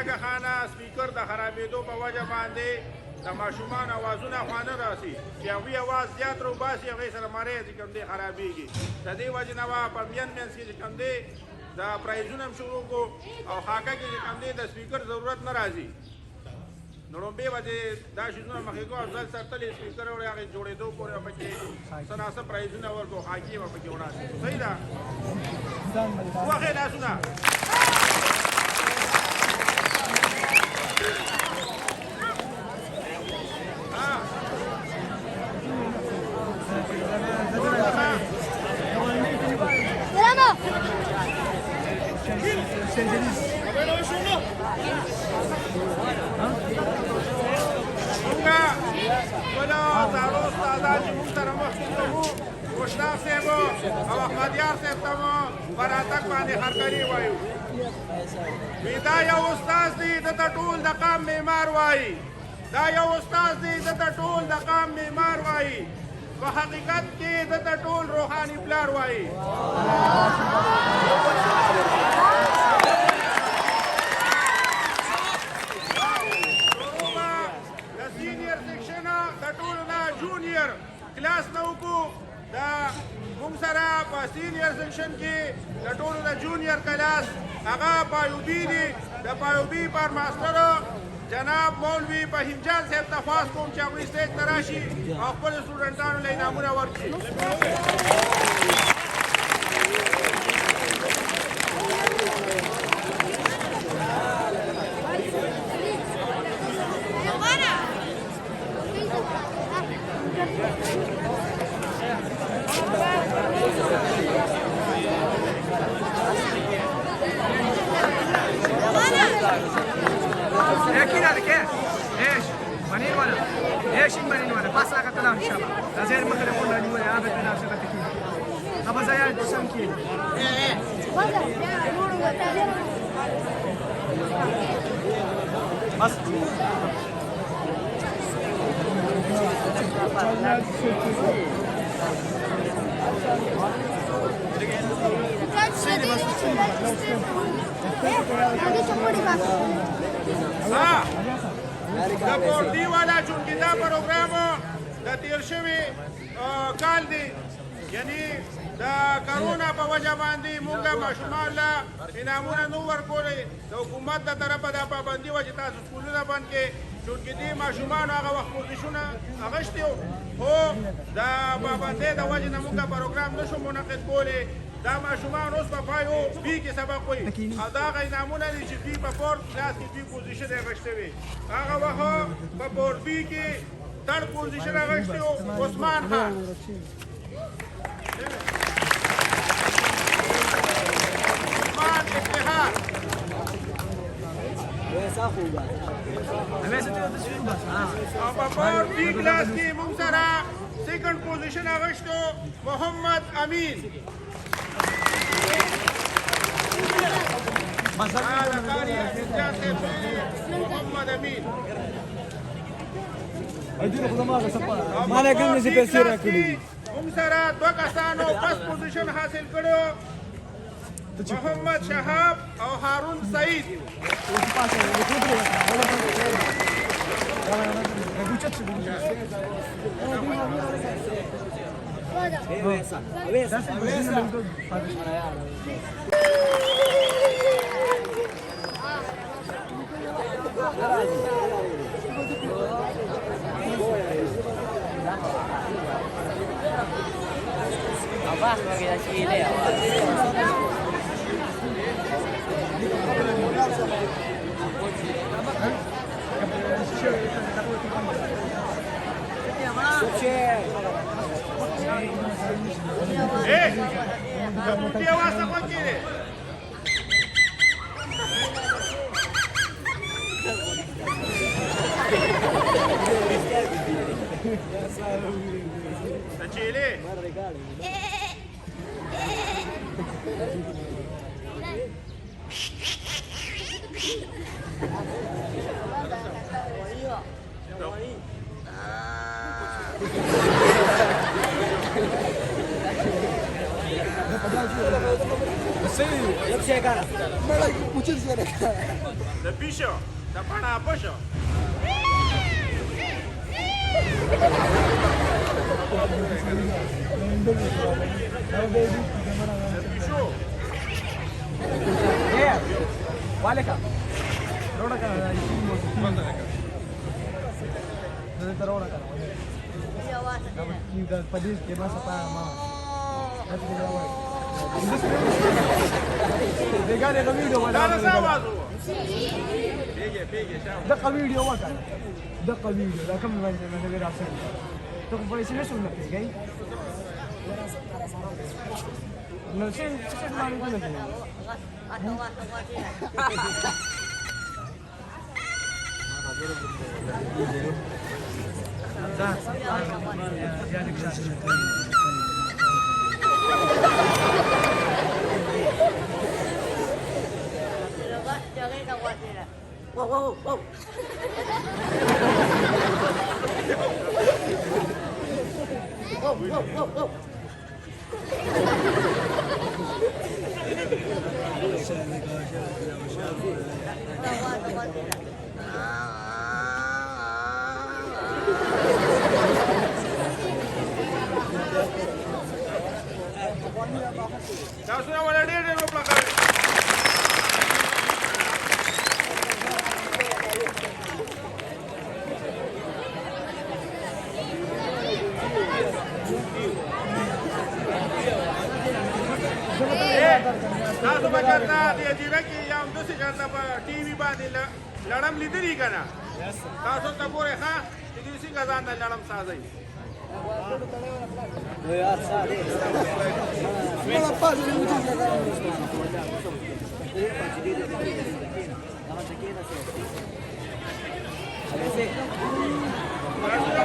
ناګهانه سپیکر د خرابېدو په وجه باندې د ماشومان اوازونه خوانه راسي چې هغوی اواز زیات روباسي هغوی سره مرۍ چې کوم دی خرابېږي د دې وجې نه به په منځ کې چې کوم دی د پرایزونه هم شروع کړو او خاکه کې چې کوم دی د سپیکر ضرورت نه راځي نو لومبې به چې دا شیزونه مخکې کړو افضل سرتلې سپیکر وړې هغې جوړېدو پورې به پکې څه ناڅه پرایزونه ورکړو خاکې به پکې وړاندې صحیح ده وخې لاسونه مشتاق صاحب او احمدیار صاحب ته مو براتک باندې هرکلي وایو دا یو استاد دی دته ټول د قام معمار وایي دا یو استاد دی دته ټول د قام معمار وایي په حقیقت کې دته ټول روحاني پلار وایي د سینیر سیکشن د ټول نه جونیئر کلاس نه وکړو دا موږ سره په سینیر سیکشن کې د ټولو د جونیئر کلاس هغه پایوبي دي د پایوبي پر ماستر جناب مولوي فهیم جان صاحب ته خواست کوم چې هغوی سټیج ته راشي او خپل سټوډنټانو له انعامونه ورکړي ايش؟ بنين ولا؟ ايش بنين ولا؟ بس لا كلام شباب. لازم مثلا يقول لي ولا هذا كلام شباب كثير. أبغى زياد جسم كيلو. بس. د پورتي والا چونکې دا پروګرام د تیر شوي کال دی یعنی د کرونا په وجه باندې موږ ماشومان له انعامونه نه ورکولی د حکومت د طرفه دا پابندي وه چې تاسو سکولونه بند کړئ چونکې دې ماشومانو هغه وخت پوزیشونه اخیستي وو خو د پابندۍ د وجې نه موږ پروګرام نه شو منعقد کولی دا ماشومان اوس په پایو بي کې سبق وایي او دا هغه انعامونه دي چې دوی په فورت کلاس کې دوی پوزیشن اخیستی وي هغه وخت په فورت بي کې ترډ پوزیشن اخیستی و عثمان خان عثمان افتخار او په فورت بي کلاس کې موږ سره سیکنډ پوزیشن اخیستو محمد امین محمد امین مالا کوم چې پیسې راکړي موږ سره دوه کسانو فرست پوزیشن حاصل کړو محمد شهاب او هارون سعید Abajo que así leo. ¿Qué vas a conseguir? Chile. Sí, Yo sé cara. De piso, de pana a poso. De piso. yeah. Wale ka. Roda ka na roda ka. Dapat padis ke masa pa ma. Dapat ginawa. Degane ka video wala. Dala sa wazo. Pege, siya. دقة فيديو وقع دقة فيديو لا كم من غير عشان تقول بوليس ليش ولا في جاي لا شيء ما نقول لك Wow, wow, wow. Wow, wow, wow, wow. Tapos na wala din mo plakar. تاسو به چېرته د اجیره کې یا همداسې چېرته په ټي وي باندې لړم لیدلي که نه تاسو ته ګورئ ښه چې دوی څنګه ځان ته لړم سازوي A veces